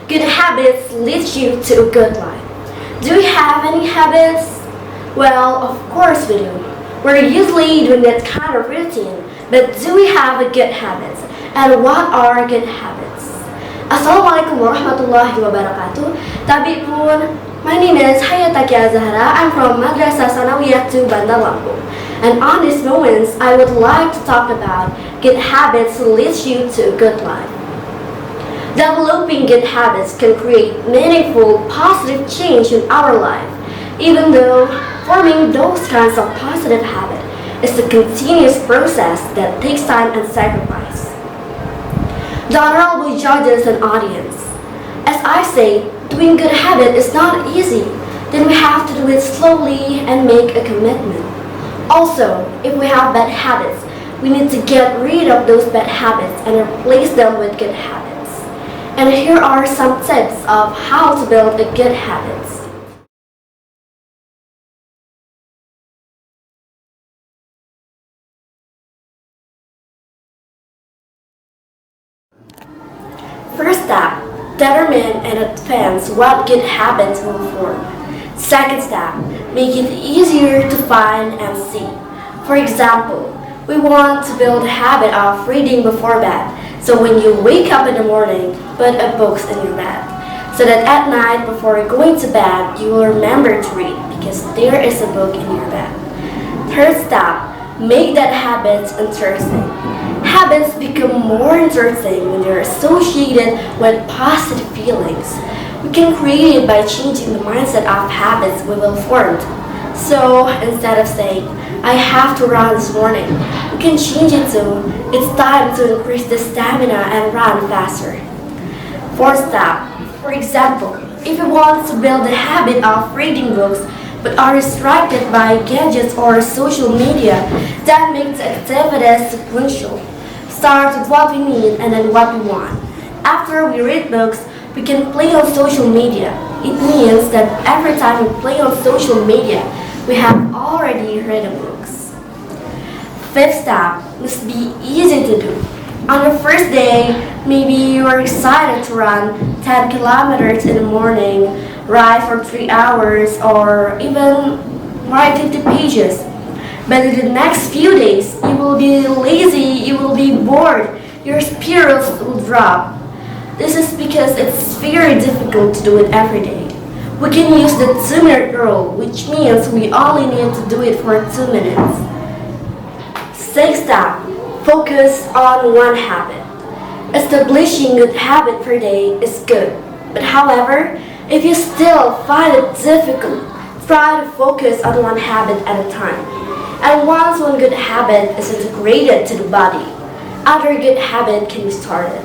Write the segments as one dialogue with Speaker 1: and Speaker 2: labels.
Speaker 1: Good habits lead you to a good life. Do you have any habits? Well, of course we do. We're usually doing that kind of routine, but do we have a good habits? And what are good habits? Assalamualaikum warahmatullahi wabarakatuh. Tabi pun, my name is Hayataqiaazzahra. I'm from Madrasah Sanawiyah 2 Bandar Lampung. And on these moments, I would like to talk about good habits to lead you to a good life. Developing good habits can create meaningful, positive change in our life, even though forming those kinds of positive habits is a continuous process that takes time and sacrifice. The honorable judges and audience, as I say, doing good habit is not easy. Then we have to do it slowly and make a commitment. Also, if we have bad habits, we need to get rid of those bad habits and replace them with good habits. And here are some tips of how to build a good habits. First step, determine and advance what good habits will form. Second step, make it easier to find and see. For example, we want to build a habit of reading before bed. So when you wake up in the morning, put a book in your bed. So that at night before going to bed, you will remember to read because there is a book in your bed. Third step, make that habit interesting. Habits become more interesting when they're associated with positive feelings. We can create it by changing the mindset of habits we will form. So instead of saying, I have to run this morning, we can change it to, it's time to increase the stamina and run faster. Fourth step, for example, if you want to build the habit of reading books but are distracted by gadgets or social media, that makes the activities sequential. Start with what we need and then what we want. After we read books, we can play on social media. It means that every time we play on social media, we have already read the books. Fifth step must be easy to do. On your first day, maybe you are excited to run 10 kilometers in the morning, ride for 3 hours, or even write 50 pages. But in the next few days, you will be lazy, you will be bored, your spirits will drop. This is because it's very difficult to do it every day. We can use the 2-minute rule, which means we only need to do it for 2 minutes. Sixth step, focus on one habit. Establishing a good habit per day is good. But however, if you still find it difficult, try to focus on one habit at a time. And once one good habit is integrated to the body, other good habit can be started.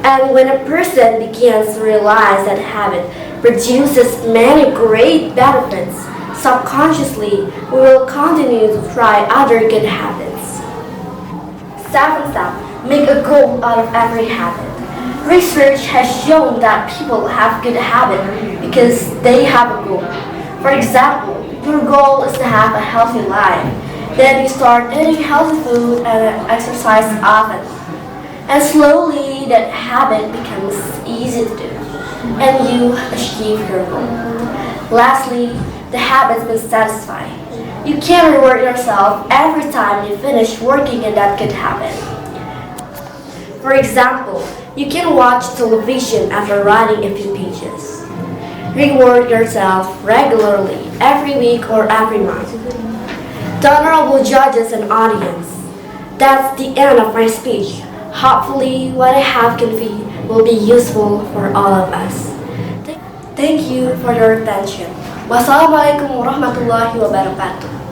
Speaker 1: And when a person begins to realize that habit produces many great benefits, subconsciously we will continue to try other good habits. Seventh step, make a goal out of every habit. Research has shown that people have good habits because they have a goal. For example, your goal is to have a healthy life. Then you start eating healthy food and exercise often. And slowly that habit becomes easy to do, and you achieve your goal. Lastly, the habits will satisfy. You can reward yourself every time you finish working in that good habit. For example, you can watch television after writing a few pages. Reward yourself regularly, every week or every month. The honorable judges and audience, that's the end of my speech. Hopefully, what I have conveyed will be useful for all of us. Thank you for your attention. Wassalamualaikum warahmatullahi wabarakatuh.